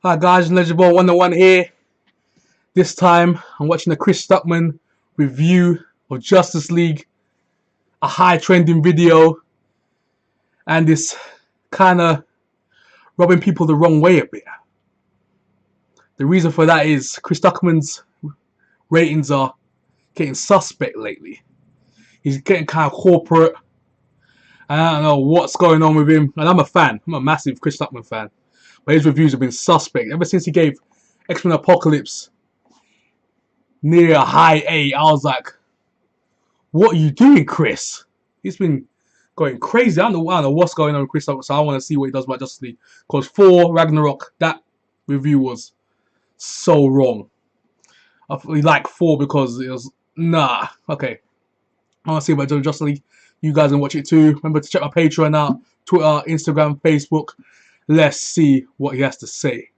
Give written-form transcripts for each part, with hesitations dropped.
Hi guys, Legible 101 here. This time I'm watching the Chris Stuckmann review of Justice League, a high trending video, and it's kind of rubbing people the wrong way a bit. The reason for that is Chris Stuckmann's ratings are getting suspect lately. He's getting kind of corporate. I don't know what's going on with him, and I'm a fan. I'm a massive Chris Stuckmann fan. But his reviews have been suspect. Ever since he gave X-Men Apocalypse near a high A, I was like, what are you doing, Chris? He's been going crazy. I don't know what's going on with Chris Stuckmann, so I want to see what he does about Justice League. Because for Ragnarok, that review was so wrong. I like 4 because it was, nah. Okay. I want to see about Justice League. You guys can watch it too. Remember to check my Patreon out, Twitter, Instagram, Facebook. Let's see what he has to say.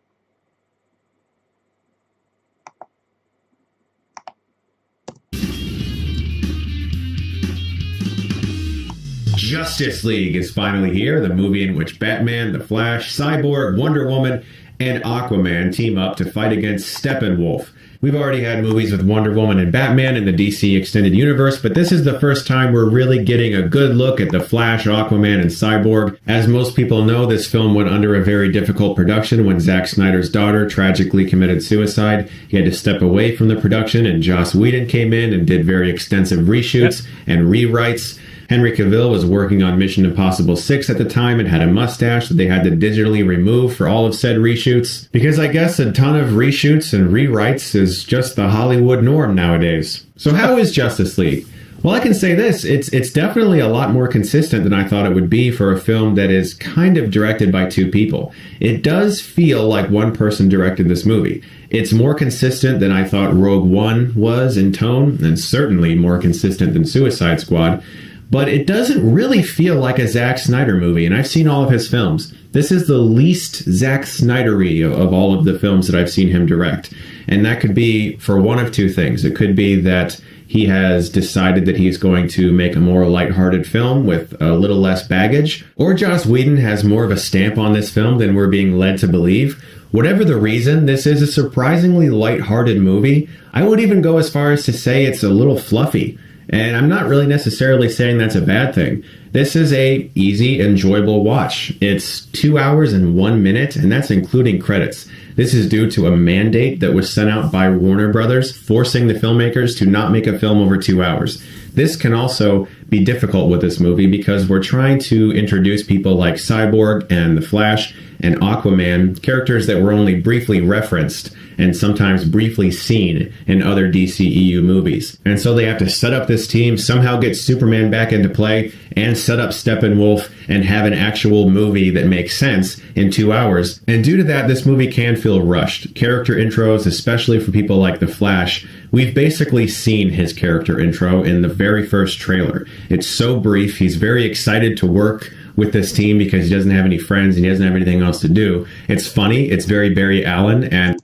Justice League is finally here, the movie in which Batman, the Flash, Cyborg, Wonder Woman, and Aquaman team up to fight against Steppenwolf. We've already had movies with Wonder Woman and Batman in the DC Extended Universe, but this is the first time we're really getting a good look at the Flash, Aquaman, and Cyborg. As most people know, this film went under a very difficult production when Zack Snyder's daughter tragically committed suicide. He had to step away from the production, and Joss Whedon came in and did very extensive reshoots and rewrites. Henry Cavill was working on Mission Impossible 6 at the time and had a mustache that they had to digitally remove for all of said reshoots. Because I guess a ton of reshoots and rewrites is just the Hollywood norm nowadays. So how is Justice League? Well, I can say this, it's definitely a lot more consistent than I thought it would be for a film that is kind of directed by 2 people. It does feel like one person directed this movie. It's more consistent than I thought Rogue One was in tone, and certainly more consistent than Suicide Squad. But it doesn't really feel like a Zack Snyder movie, and I've seen all of his films. This is the least Zack Snyder-y of all of the films that I've seen him direct. And that could be for one of 2 things. It could be that he has decided that he's going to make a more lighthearted film with a little less baggage, or Joss Whedon has more of a stamp on this film than we're being led to believe. Whatever the reason, this is a surprisingly lighthearted movie. I would even go as far as to say it's a little fluffy. And I'm not really necessarily saying that's a bad thing. This is a easy, enjoyable watch. It's 2 hours and 1 minute, and that's including credits. This is due to a mandate that was sent out by Warner Brothers, forcing the filmmakers to not make a film over 2 hours. This can also be difficult with this movie because we're trying to introduce people like Cyborg and the Flash and Aquaman, characters that were only briefly referenced and sometimes briefly seen in other DCEU movies. And so they have to set up this team, somehow get Superman back into play, and set up Steppenwolf and have an actual movie that makes sense in 2 hours. And due to that, this movie can feel rushed. Character intros, especially for people like the Flash, we've basically seen his character intro in the very first trailer. It's so brief, he's very excited to work with this team because he doesn't have any friends and he doesn't have anything else to do. It's funny, it's very Barry Allen, and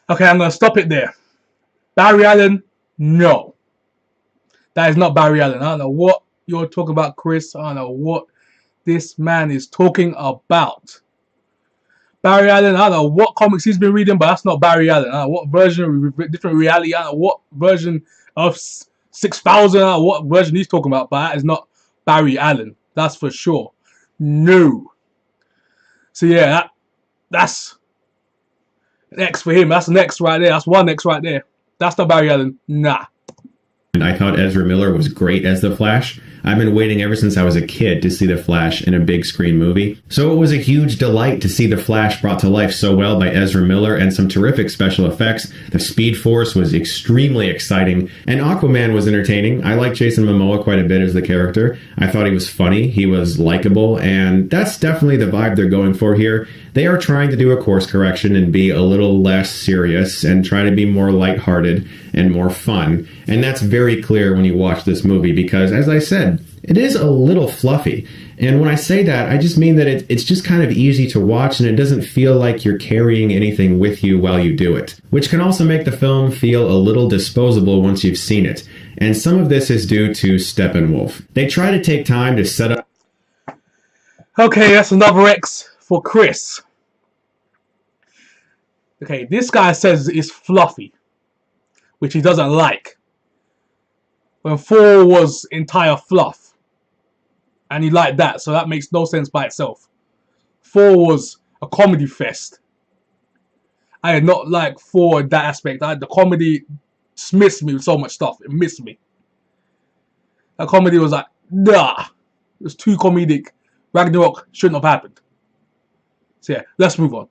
Okay, I'm going to stop it there. Barry Allen, no. That is not Barry Allen. I don't know what you're talking about, Chris. I don't know what this man is talking about. Barry Allen, I don't know what comics he's been reading, but that's not Barry Allen. I don't know what version of different reality, I don't know what version of 6,000, I don't know what version he's talking about, but that is not Barry Allen. That's for sure. No. So yeah, that's X for him. That's next right there. That's one X right there. That's not Barry Allen. Nah. I thought Ezra Miller was great as the Flash. I've been waiting ever since I was a kid to see the Flash in a big screen movie. So it was a huge delight to see the Flash brought to life so well by Ezra Miller and some terrific special effects. The Speed Force was extremely exciting, and Aquaman was entertaining. I like Jason Momoa quite a bit as the character. I thought he was funny, he was likable, and that's definitely the vibe they're going for here. They are trying to do a course correction and be a little less serious and try to be more lighthearted and more fun. And that's very clear when you watch this movie because, as I said, it is a little fluffy. And when I say that, I just mean that it's just kind of easy to watch and it doesn't feel like you're carrying anything with you while you do it, which can also make the film feel a little disposable once you've seen it. And some of this is due to Steppenwolf. They try to take time to set up... Okay, that's another X for Chris. Okay, this guy says it's fluffy, which he doesn't like. When 4 was entire fluff, and he liked that, so that makes no sense by itself. 4 was a comedy fest. I did not like 4 in that aspect. The comedy missed me with so much stuff. It missed me. That comedy was like, nah. It was too comedic. Ragnarok shouldn't have happened. So yeah, let's move on.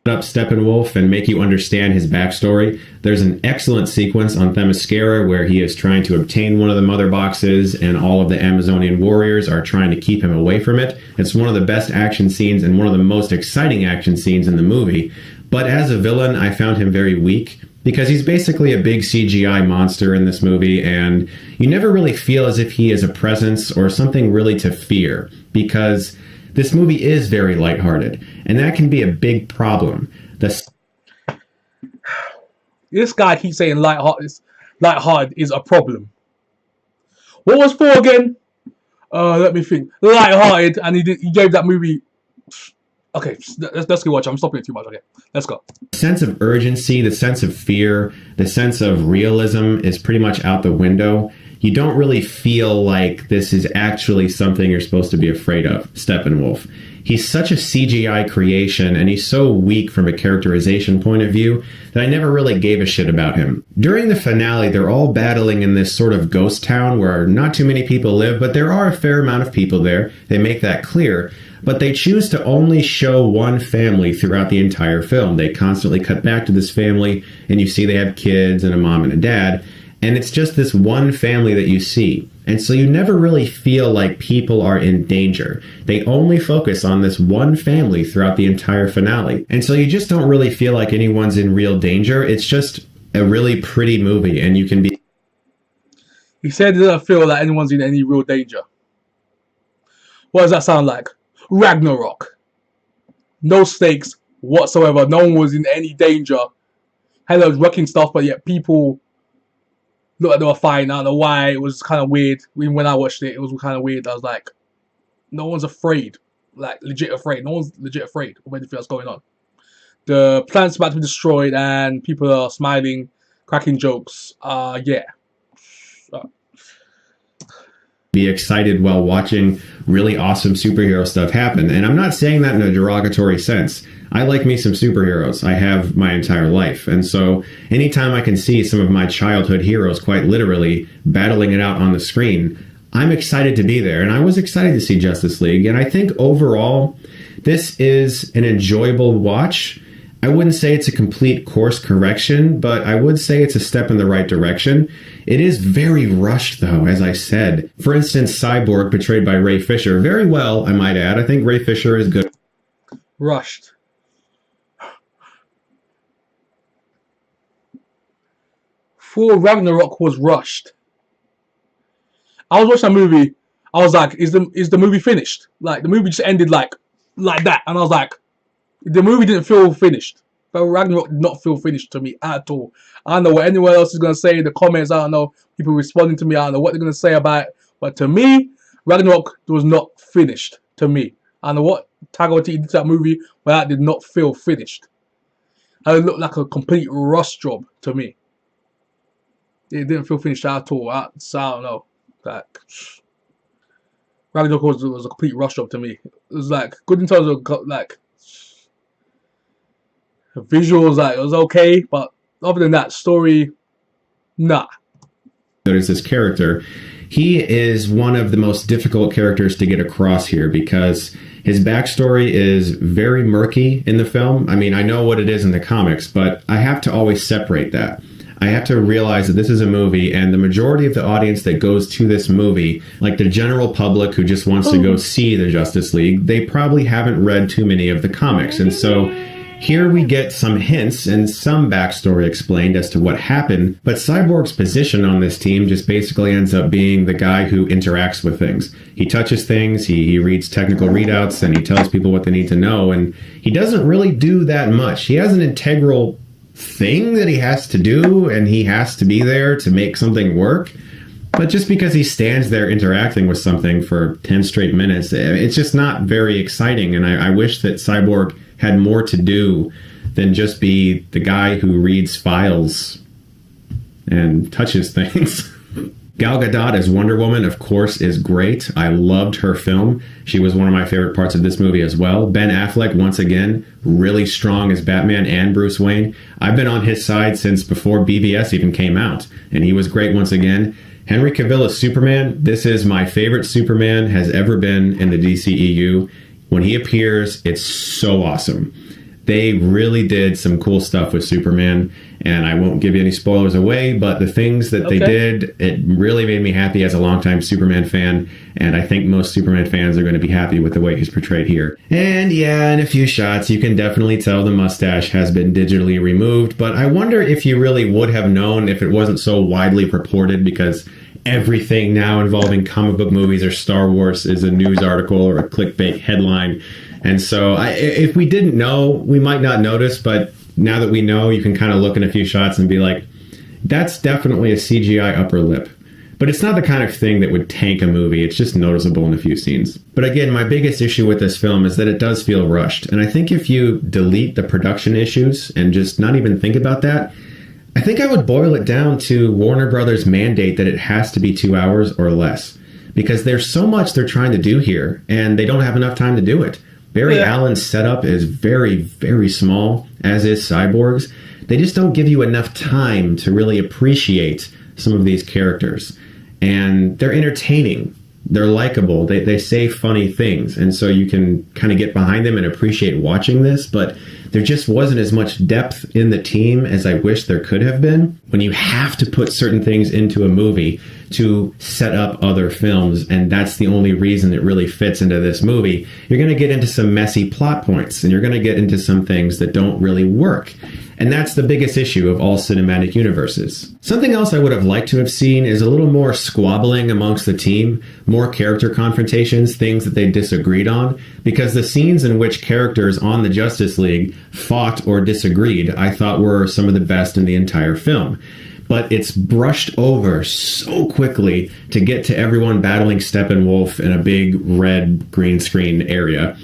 Up Steppenwolf and make you understand his backstory. There's an excellent sequence on Themyscira where he is trying to obtain one of the mother boxes and all of the Amazonian warriors are trying to keep him away from it. It's one of the best action scenes and one of the most exciting action scenes in the movie. But as a villain, I found him very weak because he's basically a big CGI monster in this movie, and you never really feel as if he is a presence or something really to fear, because this movie is very lighthearted, and that can be a big problem. This guy keeps saying lighthearted is a problem. What was 4 again? Let me think. Lighthearted, and he gave that movie... Okay, let's go watch. I'm stopping it too much. Okay, let's go. The sense of urgency, the sense of fear, the sense of realism is pretty much out the window. You don't really feel like this is actually something you're supposed to be afraid of, Steppenwolf. He's such a CGI creation, and he's so weak from a characterization point of view that I never really gave a shit about him. During the finale, they're all battling in this sort of ghost town where not too many people live, but there are a fair amount of people there. They make that clear. But they choose to only show one family throughout the entire film. They constantly cut back to this family, and you see they have kids and a mom and a dad. And it's just this one family that you see. And so you never really feel like people are in danger. They only focus on this one family throughout the entire finale. And so you just don't really feel like anyone's in real danger. It's just a really pretty movie, and you can be... He said he doesn't feel like anyone's in any real danger. What does that sound like? Ragnarok. No stakes whatsoever. No one was in any danger. Hello, was wrecking stuff, but yet people looked like they were fine. I don't know why. It was kind of weird. Even when I watched it, it was kind of weird. I was like, no one's afraid. Like, legit afraid. No one's legit afraid of anything that's going on. The planet's about to be destroyed and people are smiling, cracking jokes. Yeah. Be excited while watching really awesome superhero stuff happen. And I'm not saying that in a derogatory sense. I like me some superheroes. I have my entire life. And so anytime I can see some of my childhood heroes quite literally battling it out on the screen, I'm excited to be there. And I was excited to see Justice League. And I think overall, this is an enjoyable watch. I wouldn't say it's a complete course correction, but I would say it's a step in the right direction. It is very rushed, though, as I said. For instance, Cyborg, portrayed by Ray Fisher, very well, I might add. I think Ray Fisher is good. Rushed. Thor Ragnarok was rushed. I was watching a movie. I was like, is the movie finished? Like, the movie just ended like that. And I was like, the movie didn't feel finished. But Ragnarok did not feel finished to me at all. I don't know what anyone else is going to say in the comments. I don't know. People responding to me. I don't know what they're going to say about it. But to me, Ragnarok was not finished. To me. I don't know what Taika Waititi did to that movie, but that did not feel finished. It looked like a complete rush job to me. It didn't feel finished at all. So I don't know. Like, Ragnarok was a complete rush job to me. It was like good in terms of like the visuals. Like, it was okay, but other than that, story, nah. There's this character. He is one of the most difficult characters to get across here because his backstory is very murky in the film. I mean, I know what it is in the comics, but I have to always separate that. I have to realize that this is a movie, and the majority of the audience that goes to this movie, like the general public who just wants to go see the Justice League, they probably haven't read too many of the comics. And so here we get some hints and some backstory explained as to what happened, but Cyborg's position on this team just basically ends up being the guy who interacts with things. He touches things, he reads technical readouts, and he tells people what they need to know, and he doesn't really do that much. He has an integral thing that he has to do, and he has to be there to make something work. But just because he stands there interacting with something for 10 straight minutes, it's just not very exciting. And I wish that Cyborg had more to do than just be the guy who reads files and touches things. Gal Gadot as Wonder Woman, of course, is great. I loved her film. She was one of my favorite parts of this movie as well. Ben Affleck, once again, really strong as Batman and Bruce Wayne. I've been on his side since before BVS even came out, and he was great once again. Henry Cavill as Superman. This is my favorite Superman has ever been in the DCEU. When he appears, it's so awesome. They really did some cool stuff with Superman, and I won't give you any spoilers away, but the things that they did, it really made me happy as a longtime Superman fan, and I think most Superman fans are going to be happy with the way he's portrayed here. And yeah, in a few shots, you can definitely tell the mustache has been digitally removed, but I wonder if you really would have known if it wasn't so widely purported, because everything now involving comic book movies or Star Wars is a news article or a clickbait headline. And so if we didn't know, we might not notice, but now that we know, you can kind of look in a few shots and be like, that's definitely a CGI upper lip. But it's not the kind of thing that would tank a movie. It's just noticeable in a few scenes. But again, my biggest issue with this film is that it does feel rushed. And I think if you delete the production issues and just not even think about that, I think I would boil it down to Warner Brothers' mandate that it has to be 2 hours or less. Because there's so much they're trying to do here, and they don't have enough time to do it. Barry Allen's setup is very, very small, as is Cyborg's. They just don't give you enough time to really appreciate some of these characters. And they're entertaining. They're likable. They say funny things. And so you can kind of get behind them and appreciate watching this. But there just wasn't as much depth in the team as I wish there could have been. When you have to put certain things into a movie to set up other films, and that's the only reason it really fits into this movie, you're going to get into some messy plot points, and you're going to get into some things that don't really work. And that's the biggest issue of all cinematic universes. Something else I would have liked to have seen is a little more squabbling amongst the team, more character confrontations, things that they disagreed on, because the scenes in which characters on the Justice League fought or disagreed, I thought were some of the best in the entire film. But it's brushed over so quickly to get to everyone battling Steppenwolf in a big red green screen area.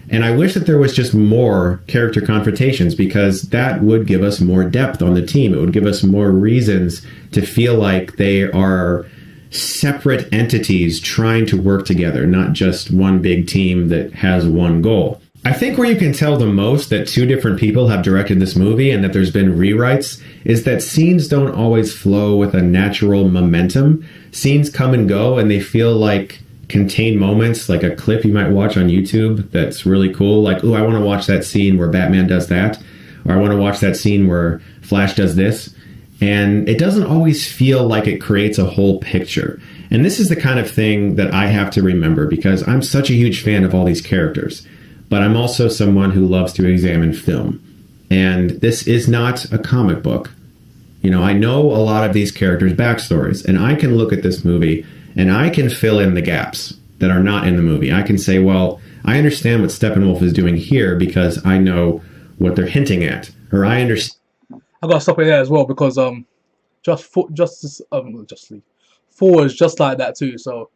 And I wish that there was just more character confrontations, because that would give us more depth on the team. It would give us more reasons to feel like they are separate entities trying to work together, not just one big team that has one goal. I think where you can tell the most that two different people have directed this movie and that there's been rewrites is that scenes don't always flow with a natural momentum. Scenes come and go, and they feel like contained moments, like a clip you might watch on YouTube that's really cool. Like, oh, I want to watch that scene where Batman does that, or I want to watch that scene where Flash does this. And it doesn't always feel like it creates a whole picture. And this is the kind of thing that I have to remember, because I'm such a huge fan of all these characters. But I'm also someone who loves to examine film. And this is not a comic book. You know, I know a lot of these characters' backstories, and I can look at this movie and I can fill in the gaps that are not in the movie. I can say, well, I understand what Steppenwolf is doing here because I know what they're hinting at. Or I understand. I gotta stop it there as well, because Justice League 4 is just like that too. So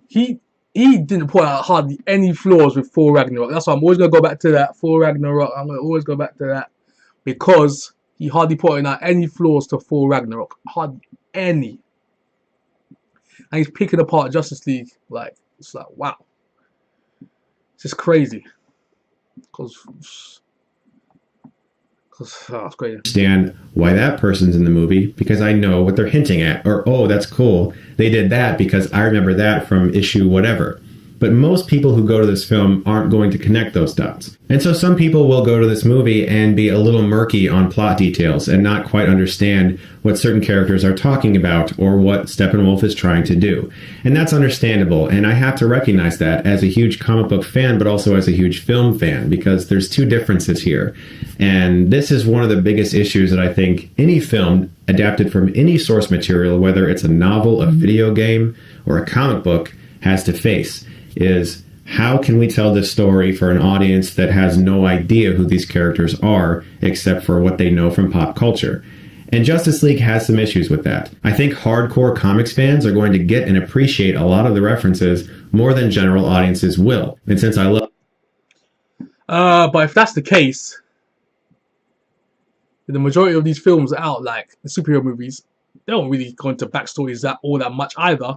he didn't point out hardly any flaws with Thor Ragnarok. That's why I'm always gonna go back to that. Thor Ragnarok, I'm gonna always go back to that, because he hardly pointed out any flaws to Thor Ragnarok. Hardly any. And he's picking apart Justice League, like, it's like, wow. It's just crazy. Because it's crazy. Understand why that person's in the movie, because I know what they're hinting at. Or, oh, that's cool. They did that because I remember that from issue whatever. But most people who go to this film aren't going to connect those dots. And so some people will go to this movie and be a little murky on plot details and not quite understand what certain characters are talking about or what Steppenwolf is trying to do. And that's understandable. And I have to recognize that as a huge comic book fan, but also as a huge film fan, because there's two differences here. And this is one of the biggest issues that I think any film adapted from any source material, whether it's a novel, a video game, or a comic book, has to face. Is how can we tell this story for an audience that has no idea who these characters are except for what they know from pop culture? And Justice League has some issues with that. I think hardcore comics fans are going to get and appreciate a lot of the references more than general audiences will. And since I love... But if that's the case, the majority of these films are out, like the superhero movies, they don't really go into backstories all that much either.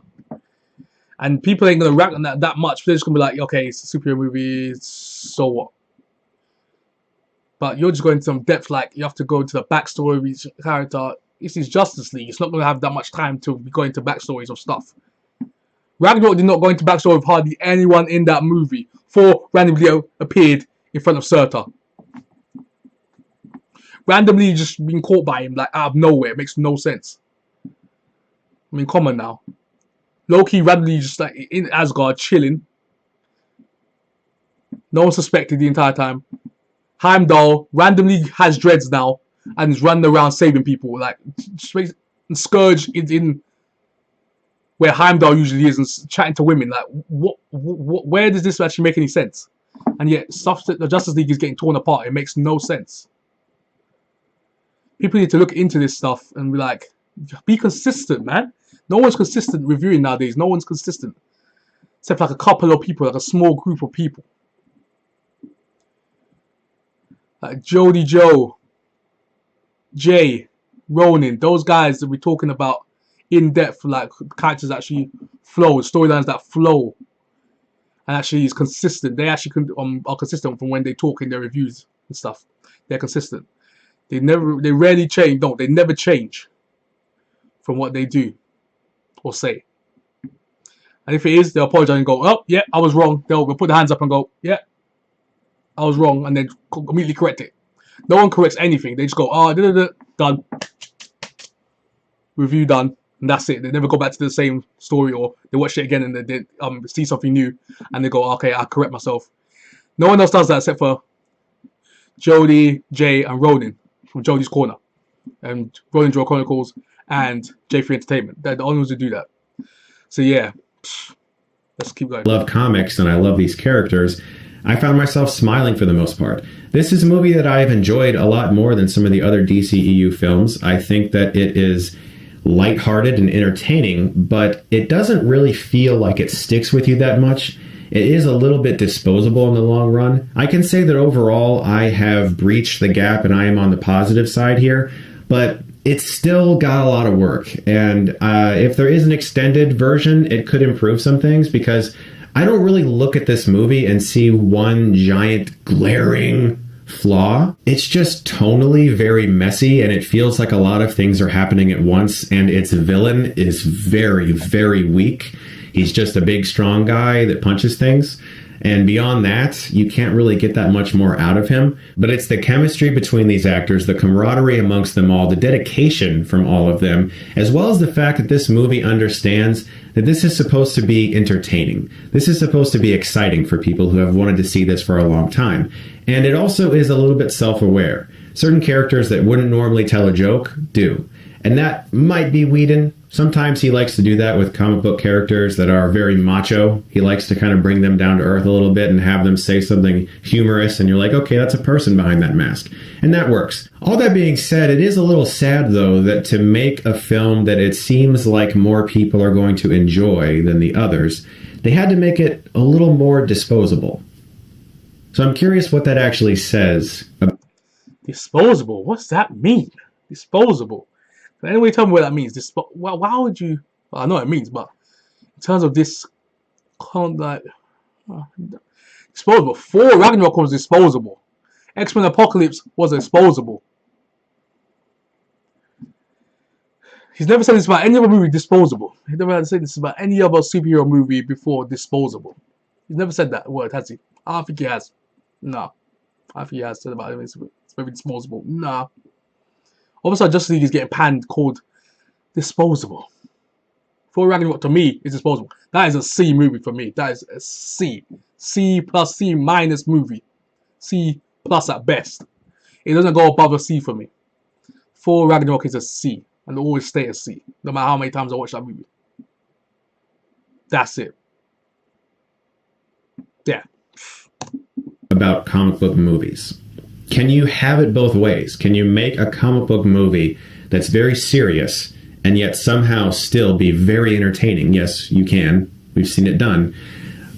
And people ain't gonna rank on that much. They're just gonna be like, okay, it's a superhero movie, so what? But you're just going into some depth, like you have to go into the backstory of each character. This is Justice League. It's not gonna have that much time to be going into backstories of stuff. Ragnarok did not go into backstory of hardly anyone in that movie. Thor randomly appeared in front of Surtur. Randomly just being caught by him, like out of nowhere. It makes no sense. I mean, come on now. Loki randomly just like in Asgard chilling. No one suspected the entire time. Heimdall randomly has dreads now and is running around saving people. Like Scourge is in where Heimdall usually is and chatting to women. Like what? Where does this actually make any sense? And yet stuff that the Justice League is getting torn apart. It makes no sense. People need to look into this stuff and be like, be consistent, man. No one's consistent reviewing nowadays. No one's consistent. Except like a couple of people, like a small group of people. Like Jody Joe, Jay, Ronin, those guys that we're talking about in depth, like characters actually flow, storylines that flow, and actually is consistent. They actually are consistent from when they talk in their reviews and stuff. They're consistent. They rarely change. No, they never change from what they do or say. And if it is, they'll apologize and go, oh, yeah, I was wrong. They'll put their hands up and go, yeah, I was wrong, and then immediately correct it. No one corrects anything. They just go, oh, done. Review done. And that's it. They never go back to the same story, or they watch it again and they see something new and they go, okay, I'll correct myself. No one else does that except for Jody, Jay, and Ronin from Jody's Corner. And Ronin Draw Chronicles and J3 Entertainment. They're the only ones who do that. So yeah, let's keep going. I love comics and I love these characters. I found myself smiling for the most part. This is a movie that I've enjoyed a lot more than some of the other DCEU films. I think that it is lighthearted and entertaining, but it doesn't really feel like it sticks with you that much. It is a little bit disposable in the long run. I can say that overall I have breached the gap and I am on the positive side here, but it's still got a lot of work. And if there is an extended version, it could improve some things, because I don't really look at this movie and see one giant glaring flaw. It's just tonally very messy, and it feels like a lot of things are happening at once, and its villain is very, very weak. He's just a big, strong guy that punches things. And beyond that, you can't really get that much more out of him. But it's the chemistry between these actors, the camaraderie amongst them all, the dedication from all of them, as well as the fact that this movie understands that this is supposed to be entertaining. This is supposed to be exciting for people who have wanted to see this for a long time. And it also is a little bit self-aware. Certain characters that wouldn't normally tell a joke do. And that might be Whedon. Sometimes he likes to do that with comic book characters that are very macho. He likes to kind of bring them down to earth a little bit and have them say something humorous, and you're like, okay, that's a person behind that mask. And that works. All that being said, it is a little sad, though, that to make a film that it seems like more people are going to enjoy than the others, they had to make it a little more disposable. So I'm curious what that actually says. Disposable? What's that mean? Disposable? Anyway, tell me what that means. Why would you? Well, I know what it means, but in terms of this, disposable. Thor Ragnarok was disposable. X-Men Apocalypse was disposable. He's never said this about any other movie. Disposable. He never had to say this about any other superhero movie before. Disposable. He's never said that word, has he? I don't think he has. No, I think he has said about it. It's very disposable. Nah. All of a sudden, Justice League is getting panned, called disposable. Thor Ragnarok, to me, is disposable. That is a C movie for me. That is a C. C plus, C minus movie. C plus at best. It doesn't go above a C for me. Thor Ragnarok is a C. And it'll always stay a C. No matter how many times I watch that movie. That's it. Yeah. About comic book movies. Can you have it both ways? Can you make a comic book movie that's very serious and yet somehow still be very entertaining? Yes, you can. We've seen it done.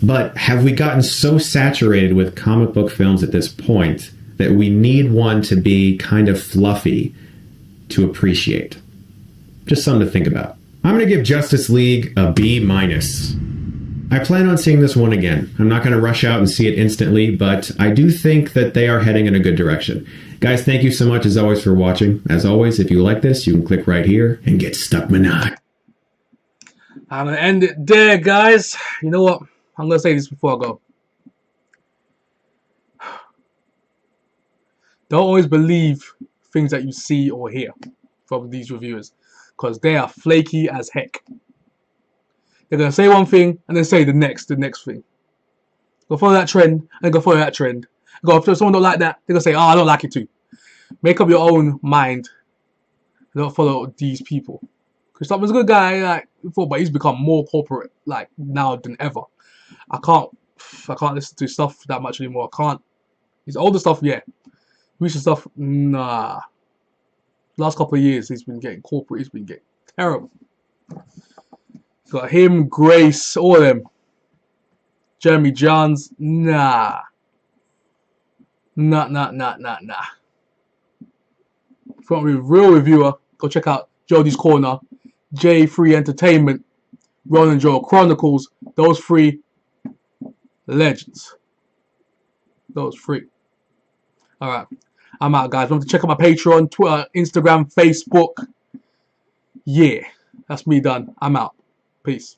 But have we gotten so saturated with comic book films at this point that we need one to be kind of fluffy to appreciate. Just something to think about. I'm going to give Justice League a B-. I plan on seeing this one again. I'm not going to rush out and see it instantly, but I do think that they are heading in a good direction. Guys, thank you so much as always for watching. As always, if you like this, you can click right here and get Stuckmann. I'm going to end it there, guys. You know what? I'm going to say this before I go. Don't always believe things that you see or hear from these reviewers, because they are flaky as heck. They're going to say one thing and then say the next thing. Go follow that trend and go follow that trend. Go, if someone don't like that, they're going to say, oh, I don't like it too. Make up your own mind. Don't follow these people. Stuckmann's a good guy, like before, but he's become more corporate like now than ever. I can't listen to stuff that much anymore. I can't. His older stuff, yeah. Recent stuff, nah. Last couple of years, he's been getting corporate. He's been getting terrible. Got him, Grace, all of them. Jeremy Johns, nah. Nah. If you want to be a real reviewer, go check out Jodie's Corner, J3 Entertainment, Roland Joel Chronicles. Those three legends. Those three. Alright. I'm out, guys. Remember to check out my Patreon, Twitter, Instagram, Facebook. Yeah. That's me done. I'm out. Peace.